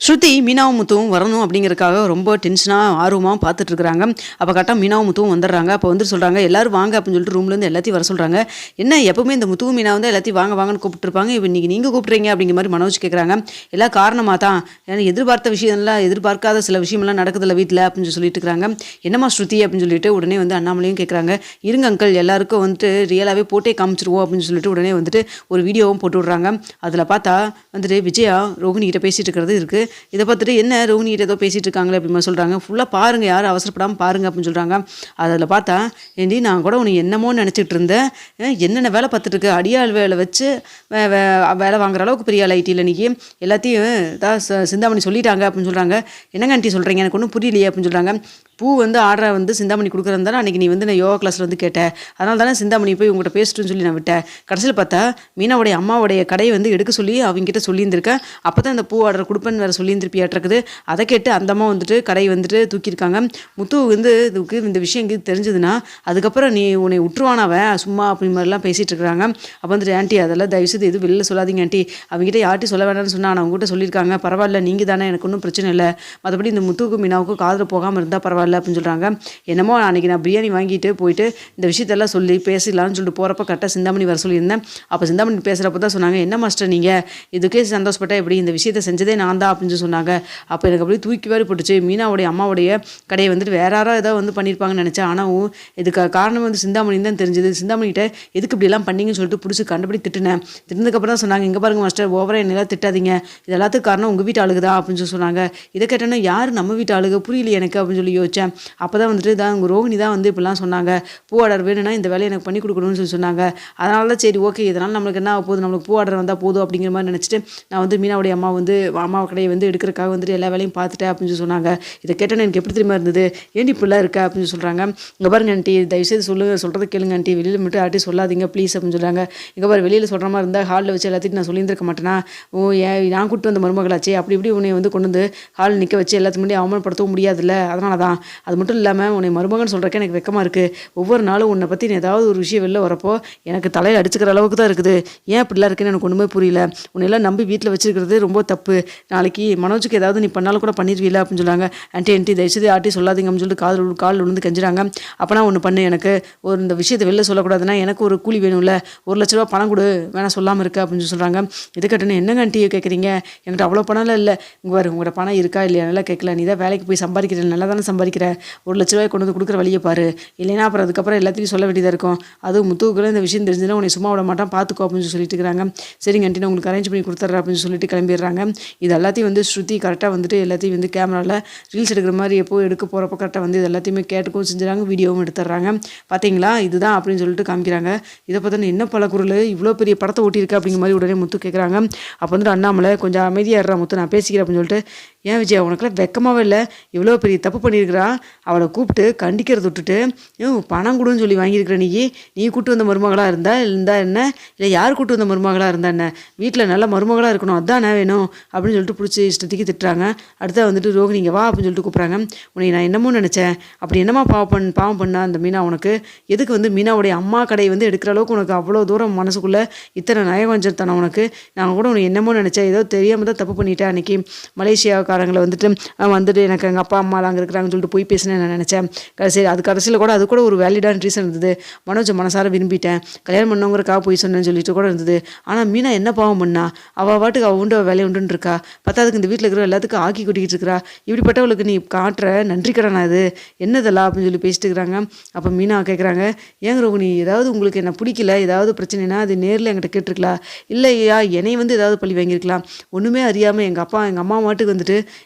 ஸ்ருதி மீனாவும் முத்துவும் வரணும் அப்படிங்கிறதுக்காக ரொம்ப டென்ஷனாக ஆர்வமாக பார்த்துட்டு இருக்காங்க. அப்போ கரெக்டாக மீனாவும் முத்துவும் வந்துடுறாங்க. அப்போ வந்து சொல்கிறாங்க எல்லாரும் வாங்க அப்படின்னு சொல்லிட்டு ரூம்லேருந்து எல்லாத்தையும் வர சொல்கிறாங்க. என்ன எப்பவுமே இந்த முத்துவும் மீனா வந்து எல்லாத்தையும் வாங்க வாங்கன்னு கூப்பிட்டுருப்பாங்க, இப்போ இன்றைக்கி நீங்கள் கூப்பிட்றீங்க அப்படிங்கிற மாதிரி மனோஜ் கேட்குறாங்க. எல்லாம் காரணமாக தான், ஏன்னா எதிர்பார்த்த விஷயம்லாம் எதிர்பார்க்காத சில விஷயமெல்லாம் நடக்குதுல்ல வீட்டில் அப்படின்னு சொல்லிட்டு இருக்கிறாங்க. என்னம்மா ஸ்ருதி அப்படின்னு சொல்லிட்டு உடனே வந்து அண்ணாமலையும் கேட்குறாங்க. இருங்க அங்கிள், எல்லாருக்கும் வந்துட்டு ரியலாகவே போட்டே காமிச்சிருவோம் அப்படின்னு சொல்லிட்டு உடனே வந்துட்டு ஒரு வீடியோவும் போட்டு விட்றாங்க. அதில் பார்த்தா வந்துட்டு விஜயா ரோகிணிகிட்ட பேசிகிட்டு இருக்கிறது இருக்குது. இதை பார்த்துட்டு என்ன ரோஹினிகிட்ட ஏதோ பேசிகிட்டு இருக்காங்களே அப்படின்னு சொல்கிறாங்க. ஃபுல்லாக பாருங்கள், யாரும் அவசரப்படாமல் பாருங்கள் அப்படின்னு சொல்கிறாங்க. அதில் பார்த்தா ஏண்டி நான் கூட உன்னை என்னமோ நினச்சிட்டு இருந்தேன், என்னென்ன வேலை பார்த்துட்டு இருக்கு, அடியாள் வேலை வச்சு வேலை வாங்குற அளவுக்கு பெரிய ஆள் ஐடியில் இன்றைக்கி எல்லாத்தையும் தான் சிந்தாமணி சொல்லிட்டாங்க அப்படின்னு சொல்கிறாங்க. என்னங்க ஆண்டி சொல்கிறீங்க, எனக்கு ஒன்றும் புரியலையே அப்படின்னு சொல்கிறாங்க. பூ வந்து ஆர்டரை வந்து சிந்தாமணி கொடுக்குறதால அன்றைக்கி நீ வந்து நான் யோகா கிளாஸில் வந்து கேட்டேன், அதனால தானே சிந்தாமணி போய் உங்கள்கிட்ட பேசிட்டுன்னு சொல்லி நான் விட்டேன். கடைசியில் பார்த்தா மீனாவுடைய அம்மாவுடைய கடையை வந்து எடுக்க சொல்லி அவங்ககிட்ட சொல்லியிருந்திருக்கேன். அப்போ தான் இந்த பூ ஆர்டர் கொடுப்பேன்னு வேறு சொல்லியிருந்திருப்பியாட்டிருக்குது. அதை கேட்டு அந்த அம்மா வந்துட்டு கடை வந்துட்டு தூக்கியிருக்காங்க. முத்து வந்து இதுக்கு இந்த விஷயம் எங்களுக்கு தெரிஞ்சதுன்னா அதுக்கப்புறம் நீ உன்னை விட்டுருவானாவன் சும்மா அப்படி மாதிரிலாம் பேசிகிட்டு இருக்கிறாங்க. அப்போ வந்துட்டு ஆண்டி அதெல்லாம் தயவுசெய்து எதுவும் வெளில சொல்லாதீங்க ஆண்டி, அவங்ககிட்ட யார்ட்டையும் சொல்ல வேண்டாம்னு சொன்னால் நான் அவங்ககிட்ட சொல்லியிருக்காங்க, பரவாயில்ல நீங்கள் தானே, எனக்கு ஒன்றும் பிரச்சனை இல்லை, மற்றபடி இந்த முத்துவுக்கும் மீனாவுக்கும் காதில் போகாமல் இருந்தால் பரவாயில்ல அப்படின்னு சொல்கிறாங்க. என்னமோ அன்றைக்கி நான் பிரியாணி வாங்கிட்டு போயிட்டு இந்த விஷயத்தெல்லாம் சொல்லி பேசிடலான்னு சொல்லிட்டு போகிறப்ப கரெக்டாக சிந்தாமணி வர சொல்லியிருந்தேன். அப்போ சிந்தாமணி பேசுகிறப்ப தான் சொன்னாங்க, என்ன மாஸ்டர் நீங்கள் இதுக்கே சந்தோஷப்பட்ட எப்படி, இந்த விஷயத்தை செஞ்சதே நான் தான் அப்படின்னு சொன்னாங்க. அப்போ எனக்கு அப்படியே தூக்கி வேறு போட்டுச்சு. மீனாவுடைய அம்மாவுடைய கடையை வந்துட்டு வேற யாரோ ஏதாவது வந்து பண்ணியிருப்பாங்கன்னு நினச்சேன். ஆனால் இதுக்கு காரணம் வந்து சிந்தாமணி தான் தெரிஞ்சது. சிந்தாமணிகிட்ட எதுக்கு இப்படிலாம் பண்ணிங்கன்னு சொல்லிட்டு பிடிச்சி கண்டுபிடி திட்டினேன். திட்டினதுக்கப்புறம் தான் சொன்னாங்க, இங்கே பாருங்க மாஸ்டர், ஓவராக என்னெல்லாம் திட்டாதீங்க, இது எல்லாத்துக்கும் காரணம் உங்கள் வீட்டு ஆளுக்கு தான் அப்படின்னு சொல்லி சொன்னாங்க. இதை கேட்டோன்னா யார் நம்ம வீட்டு ஆளுக புரியல எனக்கு அப்படின்னு சொல்லி யோசித்தேன். அப்போ தான் வந்துட்டு தான் உங்கள் ரோஹிணி தான் வந்து இப்படிலாம் சொன்னாங்க, பூ ஆர்டர் வேணும்னா இந்த வேலையை எனக்கு பண்ணி கொடுக்கணும்னு சொல்லி சொன்னாங்க. அதனால தான் சரி ஓகே, இதனால் நம்மளுக்கு என்ன போகுது, நம்மளுக்கு பூ ஆர்டர் வந்தால் போதும் அப்படிங்கிற மாதிரி நினச்சிட்டு நான் வந்து மீனாவுடைய அம்மா கடையை வந்து எடுக்கிறக்காக வந்துட்டு எல்லா வேலையும் பார்த்துட்டேன் அப்படின்னு சொல்லி சொன்னாங்க. இதை கேட்டோன்னு எனக்கு எப்படி தெரியுமா இருந்தது, ஏன்டி இப்படிலாம் இருக்கா அப்படின்னு சொல்கிறாங்க. இங்கே பாருங்க ஆண்டி, தயவுசெய்து சொல்கிறது கேளுங்க ஆண்டி, வெளியில் மட்டும் யார்ட்டையும் சொல்லாதீங்க ப்ளீஸ் அப்படின்னு சொல்கிறாங்க. இங்கே பாரு, வெளியில் சொல்கிற மாதிரி இருந்தால் ஹாலில் வச்சு எல்லாத்தையும் நான் சொல்லியிருந்திருக்க மாட்டேனா, நான் கூப்பிட்டு வந்த மருமகளாச்சே, அப்படி இப்படி உன்னை வந்து கொண்டு வந்து ஹால் நிற்க வச்சு எல்லாத்துக்கு முன்னாடி அவமானப்படுத்தவும் முடியாதுல்ல, அதனால தான். அது மட்டும் இல்லாமல் உன்னை மருமகன் சொல்கிறக்கே எனக்கு வெக்கமாக இருக்குது. ஒவ்வொரு நாளும் உன்னை பற்றி ஏதாவது ஒரு விஷயம் வெளில வரப்போ எனக்கு தலையில் அடிச்சுக்கிற அளவுக்கு தான் இருக்குது. ஏன் அப்படிலாம் இருக்குன்னு எனக்கு ஒன்றுமே புரியல. உன்னெல்லாம் நம்பி வீட்டில் வச்சுருக்கிறது ரொம்ப தப்பு. நாளைக்கு மனோஜுக்கு ஏதாவது நீ பண்ணாலும் கூட பண்ணிடுவீல அப்படின்னு சொல்கிறாங்க. ஆண்டி தயவுசெய்து ஆட்டி சொல்லாதீங்க அப்படின்னு சொல்லிட்டு கால் விழுந்து கஞ்சுறாங்க. அப்போனா ஒன்று பண்ணு, எனக்கு ஒரு இந்த விஷயத்தை வெளில சொல்லக்கூடாதுன்னா எனக்கு ஒரு கூலி வேணும்ல, 1,00,000 ரூபா பணம் கொடு, வேணால் சொல்லாமல் இருக்கா அப்படின்னு சொல்கிறாங்க. இது கட்டணும் என்னங்க ஆண்டி கேட்குறீங்க, என்கிட்ட அவ்வளோ பணம்லாம் இல்லை. உங்களோட பணம் இருக்கா இல்லையா நல்லா கேட்கல, நீ தான் வேலைக்கு போய் சம்பாதிக்கிற, நல்லா தானே சம்பாதிக்கிற, 1,00,000 ரூபாய் கொண்டு வந்து கொடுக்குற வழியை பாரு, இல்லைன்னா அப்புறம் அதுக்கப்புறம் எல்லாத்தையும் சொல்ல வேண்டியதாக இருக்கும். அதுவும் முத்துவுக்குள்ள இந்த விஷயம் தெரிஞ்சுன்னா உன்னை சும்மா விட மாட்டான், பார்த்துக்கோ அப்படின்னு சொல்லிட்டு இருக்கிறாங்க. சரிங்க ஆண்டி, நான் உங்களுக்கு அரேஞ்ச் பண்ணி கொடுத்துட்றேன் அப்படின்னு சொல்லிட்டு கிளம்பிடுறாங்க. இது எல்லாத்தையும் வந்து ஸ்ருதி கரெக்டாக வந்துட்டு எல்லாத்தையும் வந்து கேமராவில் ரீல்ஸ் எடுக்கிற மாதிரி எப்போ எடுக்க போகிறப்ப கரெக்டாக வந்து இது எல்லாத்தையுமே கேட்டுக்கும் செஞ்சுறாங்க, வீடியோவும் எடுத்துடுறாங்க. பார்த்தீங்களா இதுதான் அப்படின்னு சொல்லிட்டு காமிக்கிறாங்க. இதை பார்த்தா என்ன பல குரல் இவ்வளோ பெரிய படத்தை ஓட்டியிருக்கு அப்படிங்கிற மாதிரி உடனே முத்து கேட்குறாங்க. அப்போ வந்துட்டு அண்ணாமலை கொஞ்சம் அமைதியாக முத்து, நான் பேசிக்கிறேன் அப்படின்னு சொல்லிட்டு, ஏன் விஜயா உனக்குலாம் வெக்கமாவே இல்லை, இவ்வளோ பெரிய தப்பு பண்ணியிருக்கிறா, அவளை கூப்பிட்டு கண்டிக்கிறத விட்டுட்டு பணம் கொடுன்னு சொல்லி வாங்கியிருக்கிற, நீ கூப்பிட்டு வந்த மருமகளாக இருந்தா என்ன, இல்லை யார் கூப்பிட்டு வந்த மருமகளாக இருந்தா என்ன, வீட்டில் நல்ல மருமகளாக இருக்கணும், அதானே வேணும் அப்படின்னு சொல்லிட்டு பிடிச்சி இஷ்டத்துக்கு திட்டுறாங்க. அடுத்த வந்துட்டு ரோஹிணி இங்கே வா அப்படின்னு சொல்லிட்டு கூப்பிட்றாங்க. உன்னை நான் என்னமோ நினச்சேன், அப்படி என்னமா பாவம் பண்ணா அந்த மீனா, உனக்கு எதுக்கு வந்து மீனாவுடைய அம்மா கடை வந்து எடுக்கிற அளவுக்கு உனக்கு அவ்வளோ தூரம் மனசுக்குள்ளே இத்தனை நயவஞ்சத்தனம் உனக்கு, நான் கூட உனக்கு என்னமோ நினச்சேன், ஏதோ தெரியாமல் தான் தப்பு பண்ணிட்டேன், அன்றைக்கி மலேசியாக்காரங்களை வந்துட்டு எனக்கு எங்கள் அப்பா அம்மா அங்கே இருக்கிறாங்கன்னு சொல்லிட்டு போய் பேசினேன் நான் நினச்சேன். சரி, அது கடைசியில் கூட அது கூட ஒரு வேலிடான ரீசன் இருந்தது, மனோஜை மனசார விரும்பிட்டேன், கல்யாணம் பண்ணவங்கிறக்காக போய் சொன்னேன்னு சொல்லிட்டு கூட இருந்தது. ஆனால் மீனா என்ன பாவம் பண்ணா, அவள் பாட்டுக்கு அவள் உண்டு வேலையை உண்டுன்னு இருக்கா, பத்தாவதுக்கு இந்த வீட்டில் இருக்கிற எல்லாத்துக்கும் ஆக்கி கொட்டிக்கிட்டு இருக்கிறா, இப்படிப்பட்டவளுக்கு நீ காட்டுற நன்றி கடனா அது என்னதெல்லாம் அப்படின்னு சொல்லி பேசிட்டு இருக்கிறாங்க. அப்போ மீனா கேட்குறாங்க, ஏங்க ரோகிணி ஏதாவது உங்களுக்கு என்ன பிடிக்கல, ஏதாவது பிரச்சனைனா அது நேரில் என்கிட்ட கேட்டிருக்கலாம், இல்லையா என்னை வந்து ஏதாவது பழி வாங்கியிருக்கலாம், ஒன்றுமே அறியாமல் எங்கள் அம்மா மாட்டுக்கு வந்துட்டு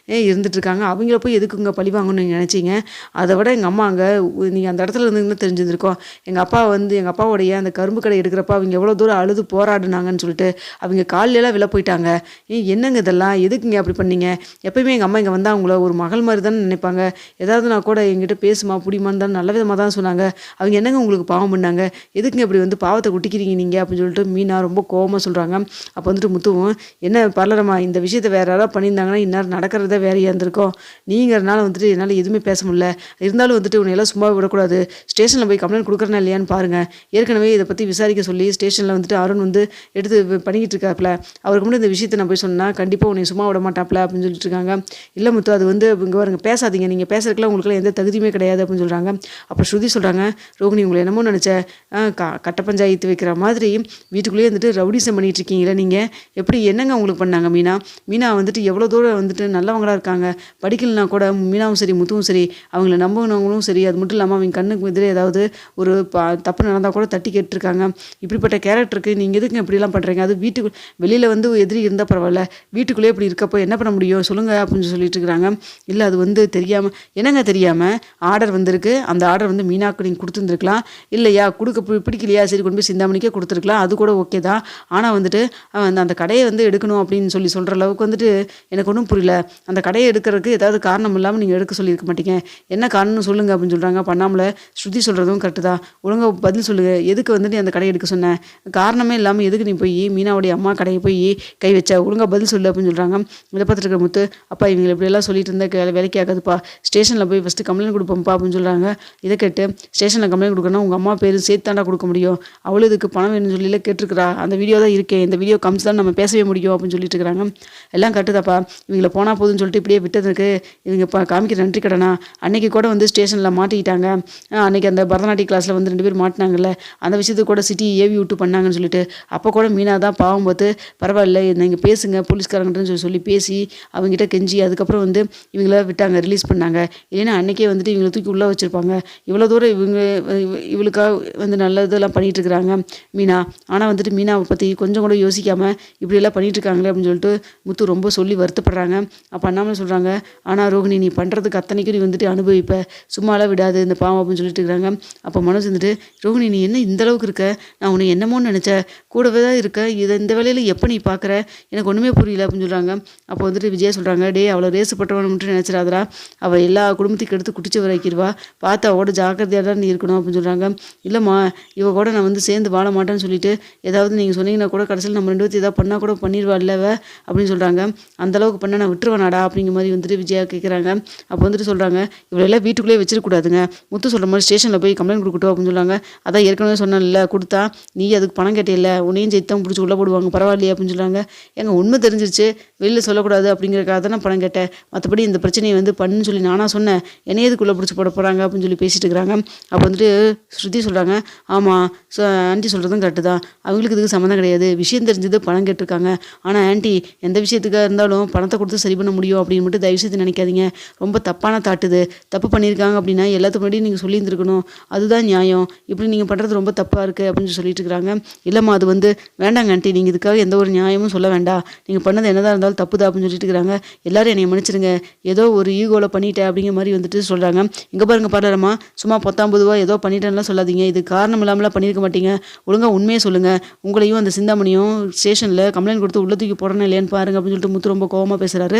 இருந்துட்டுருக்காங்க, அவங்கள போய் எதுக்குங்க பழி வாங்கணும்னு நீங்கள் நினச்சிங்க, அதை விட எங்கள் அம்மா அங்கே நீங்கள் அந்த இடத்துல இருந்துன்னு தெரிஞ்சிருந்துருக்கோம், எங்கள் அப்பாவுடைய அந்த கரும்பு கடை எடுக்கிறப்ப அவங்க எவ்வளோ தூரம் அழுது போராடினாங்கன்னு சொல்லிட்டு அவங்க காலையெல்லாம் விழ போயிட்டாங்க. என்னங்க இதெல்லாம் எதுக்குங்க அப்படி பண்ணீங்க, எப்பயுமே எங்கள் அம்மா இங்கே வந்தால் அவங்கள ஒரு மகள் மாதிரி தானே நினைப்பாங்க, ஏதாவது நான் கூட எங்கிட்ட பேசுமா பிடிமான்னு தான் நல்ல விதமாக தான் சொன்னாங்க, அவங்க என்னங்க உங்களுக்கு பாவம் பண்ணாங்க, எதுக்குங்க இப்படி வந்து பாவத்தை குட்டிக்கிறீங்க நீங்கள் அப்படின்னு சொல்லிட்டு மீனா ரொம்ப கோவமாக சொல்கிறாங்க. அப்போ வந்துட்டு முத்துவும், என்ன பரலரமா இந்த விஷயத்தை வேறு யாராவது பண்ணியிருந்தாங்கன்னா இந்நேரம் நடக்கிறத வேறையாக இருந்திருக்கும். நீங்கிறனால வந்துட்டு என்னால் எதுவுமே பேச முடியல. இருந்தாலும் வந்துட்டு உன்னையெல்லாம் சும்மா விடக்கூடாது. ஸ்டேஷனில் போய் கம்ப்ளைண்ட் கொடுக்குறேன்னா இல்லையான்னு பாருங்கள். ஏற்கனவே இதை பற்றி விசாரிக்க சொல்லி ஸ்டேஷனில் வந்துட்டு அருண் வந்து எடுத்து பண்ணிக்கிட்டு இருக்காப்புல. அவருக்கு முன்னாடி இந்த விஷயத்தை நான் போய் சொன்னால் கண்டிப்பாக உன்னை சும்மா விட மாட்டாப்ல அப்படின்னு சொல்லிட்டு இருக்காங்க. இல்லை முத்து, அது வந்து இங்கே பாருங்க, பேசாதீங்க, நீங்கள் பேசுறதுக்குலாம் உங்களுக்குலாம் எந்த தகுதியுமே கிடையாது அப்படின்னு சொல்கிறாங்க. அப்போ ஸ்ருதி சொல்கிறாங்க, ரோகிணி உங்களை என்னமோ நினச்ச கட்ட பஞ்சாயத்து வைக்கிற மாதிரி வீட்டுக்குள்ளேயே வந்துட்டு ரவுடிசம் பண்ணிட்டு இருக்கீங்களே நீங்கள், எப்படி என்னங்க உங்களுக்கு பண்ணாங்க மீனா வந்துட்டு எவ்வளோ தூரம் வந்துட்டு நல்லவங்களாக இருக்காங்க. படிக்கலனா கூட மீனாவும் சரி முத்துவும் சரி அவங்கள நம்பினவங்களும் சரி, அது மட்டும் இல்லாமல் அவங்க கண்ணுக்கு எதிரே ஏதாவது ஒரு தப்பு நடந்தால் கூட தட்டி கேட்டுருக்காங்க. இப்படிப்பட்ட கேரக்டருக்கு நீங்கள் எதுக்கு இப்படிலாம் பண்ணுறீங்க? அது வீட்டுக்கு வெளியில் வந்து எதிரி இருந்தால் பரவாயில்ல, வீட்டுக்குள்ளேயே இப்படி இருக்கப்போ என்ன பண்ண முடியும் சொல்லுங்கள் அப்படின்னு சொல்லிட்டு இருக்கிறாங்க. இல்லை அது வந்து தெரியாமல் என்னங்க தெரியாமல் ஆர்டர் வந்திருக்கு, அந்த ஆர்டர் வந்து மீனாவுக்கு நீங்கள் கொடுத்துருந்துருக்கலாம். இல்லையா கொடுக்க பிடிக்கலையா, சரி கொண்டு போய் சிந்தாமணிக்கே கொடுத்துருக்கலாம், அது கூட ஓகே தான். ஆனால் வந்துட்டு அந்த கடையை வந்து எடுக்கணும் அப்படின்னு சொல்கிற அளவுக்கு வந்துட்டு எனக்கு ஒன்றும் புரியல. அந்த கடையை எடுக்கிறதுக்கு ஏதாவது காரணம் இல்லாமல் நீங்கள் எடுக்க சொல்லியிருக்க மாட்டீங்க, என்ன காரணம்னு சொல்லுங்கள் அப்படின்னு சொல்கிறாங்க. பண்ணாமல ஸ்ருதி சொல்கிறதும் கரெக்டு தான், ஒழுங்காக பதில் சொல்லுங்கள், எதுக்கு வந்துட்டு அந்த கடையை எடுக்க சொன்னேன், காரணமே இல்லாமல் எதுக்கு நீ போய் மீனாவுடைய அம்மா கடையை போய் கை வச்ச, ஒழுங்காக பதில் சொல்லு அப்படின்னு சொல்கிறாங்க. இதை பார்த்துட்டு இருக்க முத்து, அப்பா இவங்களை இப்படியெல்லாம் சொல்லிட்டு இருந்தால் வேலைக்கு ஆகாதுப்பா, ஸ்டேஷனில் போய் ஃபஸ்ட்டு கம்ப்ளைண்ட் கொடுப்போம்ப்பா அப்படின்னு சொல்கிறாங்க. இதை கேட்டு ஸ்டேஷனில் கம்ப்ளைண்ட் கொடுக்கணும் உங்கள் அம்மா பேர் சேர்த்தாண்டா கொடுக்க முடியும், அவளும் இதுக்கு பணம் வேணும்னு சொல்லியில் கேட்டிருக்கிறா, அந்த வீடியோ தான் இருக்கேன், இந்த வீடியோ கம்ஸ் தான் நம்ம பேசவே முடியும் அப்படின்னு சொல்லிட்டு இருக்கிறாங்க. எல்லாம் கட்டுதாப்பா, இவங்களை போனால் போதுன்னு சொல்லிட்டு இப்படியே விட்டதுக்கு இவங்க காமிக்கிற நன்றி கடனா. அன்னைக்கு கூட வந்து ஸ்டேஷனில் மாட்டிக்கிட்டாங்க, அன்னைக்கு அந்த பரதநாட்டிய கிளாஸில் வந்து 2 பேர் மாட்டினாங்கல்ல, அந்த விஷயத்துக்கு கூட சிட்டி ஏவி விட்டு பண்ணாங்கன்னு சொல்லிட்டு, அப்போ கூட மீனா தான் பாவம் பார்த்து பரவாயில்ல நீங்கள் பேசுங்க போலீஸ்காரங்கன்னு சொல்லி பேசி அவங்ககிட்ட கெஞ்சி அதுக்கப்புறம் வந்து இவங்கள விட்டாங்க, ரிலீஸ் பண்ணாங்க. இல்லைன்னா அன்றைக்கே வந்துட்டு இவங்களை தூக்கி உள்ளே வச்சுருப்பாங்க. இவ்வளோ தூரம் இவளுக்காக வந்து நல்லதெல்லாம் பண்ணிகிட்டு இருக்கிறாங்க மீனா. ஆனால் வந்துட்டு மீனாவை பற்றி கொஞ்சம் கூட யோசிக்காமல் இப்படியெல்லாம் பண்ணிகிட்டு இருக்காங்களே அப்படின்னு சொல்லிட்டு முத்து ரொம்ப சொல்லி வருத்தப்படுறாங்க. அப்போ அண்ணாமலை சொல்கிறாங்க, ஆனால் ரோகிணி நீ பண்ணுறதுக்கு அத்தனைக்கும் நீ வந்துட்டு அனுபவிப்ப, சும்மாலாம் விடாது இந்த பாவம் அப்படின்னு சொல்லிட்டு இருக்கிறாங்க. அப்போ மனோஜ் வந்துட்டு, ரோகிணி நீ என்ன இந்த அளவுக்கு இருக்க, நான் உன்னை என்னமோன்னு நினச்சேன், கூடவே தான் இருக்க, இந்த வேலையில் எப்போ நீ பார்க்குற, எனக்கு ஒன்றுமே புரியல அப்படின்னு சொல்கிறாங்க. அப்போ வந்துட்டு விஜயா சொல்கிறாங்க, டே அவளை ரேசுப்பட்டவன் மட்டும் நினச்சிடாதரா, அவள் எல்லா குடும்பத்துக்கு எடுத்து குடிச்சு வரைக்கிடுவா, பார்த்து அவளோட ஜாக்கிரதையாக தான் நீ இருக்கணும் அப்படின்னு சொல்கிறாங்க. இல்லைம்மா இவ கூட நான் வந்து சேர்ந்து வாழ மாட்டேன்னு சொல்லிட்டு ஏதாவது நீங்கள் சொன்னீங்கன்னா கூட கடைசியில் நம்ம 2 பேர்த்து ஏதாவது பண்ணால் கூட பண்ணிடுவா இல்லவ அப்படின்னு சொல்கிறாங்க. அந்தளவுக்கு பண்ண நான் விட்டுருவேனாடா அப்படிங்கிற மாதிரி வந்துட்டு விஜயா கேட்குறாங்க. அப்போ வந்துட்டு சொல்கிறாங்க, இவளெல்லாம் வீட்டுக்குள்ளேயே வச்சிருக்கூடாதுங்க, முத்து சொல்கிற மாதிரி ஸ்டேஷனில் போய் கம்ப்ளைண்ட் கொடுக்கட்டும் அப்படின்னு சொல்கிறாங்க. அதான் ஏற்கனவே சொன்னேன்ல, கொடுத்தா நீ அதுக்கு பணம் கேட்டே, உன்னையும் சேர்த்து பிடிச்சி உள்ளே போடுவாங்க, பரவாயில்லையே அப்படின்னு சொல்கிறாங்க. எங்க உண்மை தெரிஞ்சிருச்சு, வெளியில் சொல்லக்கூடாது அப்படிங்கிறக்காக தான் நான் பணம் கேட்டேன், மற்றபடி இந்த பிரச்சனையை வந்து பண்ணுன்னு சொல்லி நானாக சொன்னேன், என்னைய எதுக்குள்ளே பிடிச்சி போட போகிறாங்க அப்படின்னு சொல்லி பேசிட்டு இருக்கிறாங்க. அப்போ வந்துட்டு ஸ்ருதி சொல்கிறாங்க, ஆமாம் ஆண்டி சொல்கிறதும் கரெக்டு தான், அவங்களுக்கு இதுக்கு சம்மந்தம் கிடையாது, விஷயம் தெரிஞ்சது பணம் கேட்டிருக்காங்க, ஆனால் ஆண்டி எந்த விஷயத்துக்காக இருந்தாலும் பணத்தை கொடுத்து சரி பண்ண முடியும் அப்படின்னு மட்டும் தயவு செய்து நினைக்காதீங்க, ரொம்ப தப்பான தாட்டுது, தப்பு பண்ணியிருக்காங்க அப்படின்னா எல்லாத்துக்கு முன்னாடி நீங்கள் சொல்லியிருந்துருக்கணும், அதுதான் நியாயம், இப்படி நீங்கள் பண்ணுறது ரொம்ப தப்பாக இருக்குது அப்படின்னு சொல்லிட்டு இருக்கிறாங்க. இல்லைம்மா அது வந்து வேண்டாங்க ஆண்டி, நீங்கள் இதுக்காக எந்த ஒரு நியாயமும் சொல்ல வேண்டாம், நீங்கள் பண்ணது என்னதான் இருந்தாலும் தப்பு தான் அப்படின்னு சொல்லிட்டு இருக்கிறாங்க. எல்லாரும் என்னை மன்னிச்சிருங்க, ஏதோ ஒரு ஈகோவில் பண்ணிட்டேன் அப்படிங்கிற மாதிரி வந்துட்டு சொல்கிறாங்க. இங்கே பாருங்க பாடுறமா, சும்மா 19 ஏதோ பண்ணிட்டேன்லாம் சொல்லாதீங்க, இது காரணம் இல்லாமலாம் பண்ணியிருக்க மாட்டீங்க, ஒழுங்காக உண்மையை சொல்லுங்கள், உங்களையும் அந்த சிந்தாமணியும் ஸ்டேஷனில் கம்ப்ளைண்ட் கொடுத்து உள்ள தூக்கி போடணும் இல்லையான்னு பாருங்க அப்படின்னு சொல்லிட்டு முத்து ரொம்ப கோவமாக பேசுகிறாரு.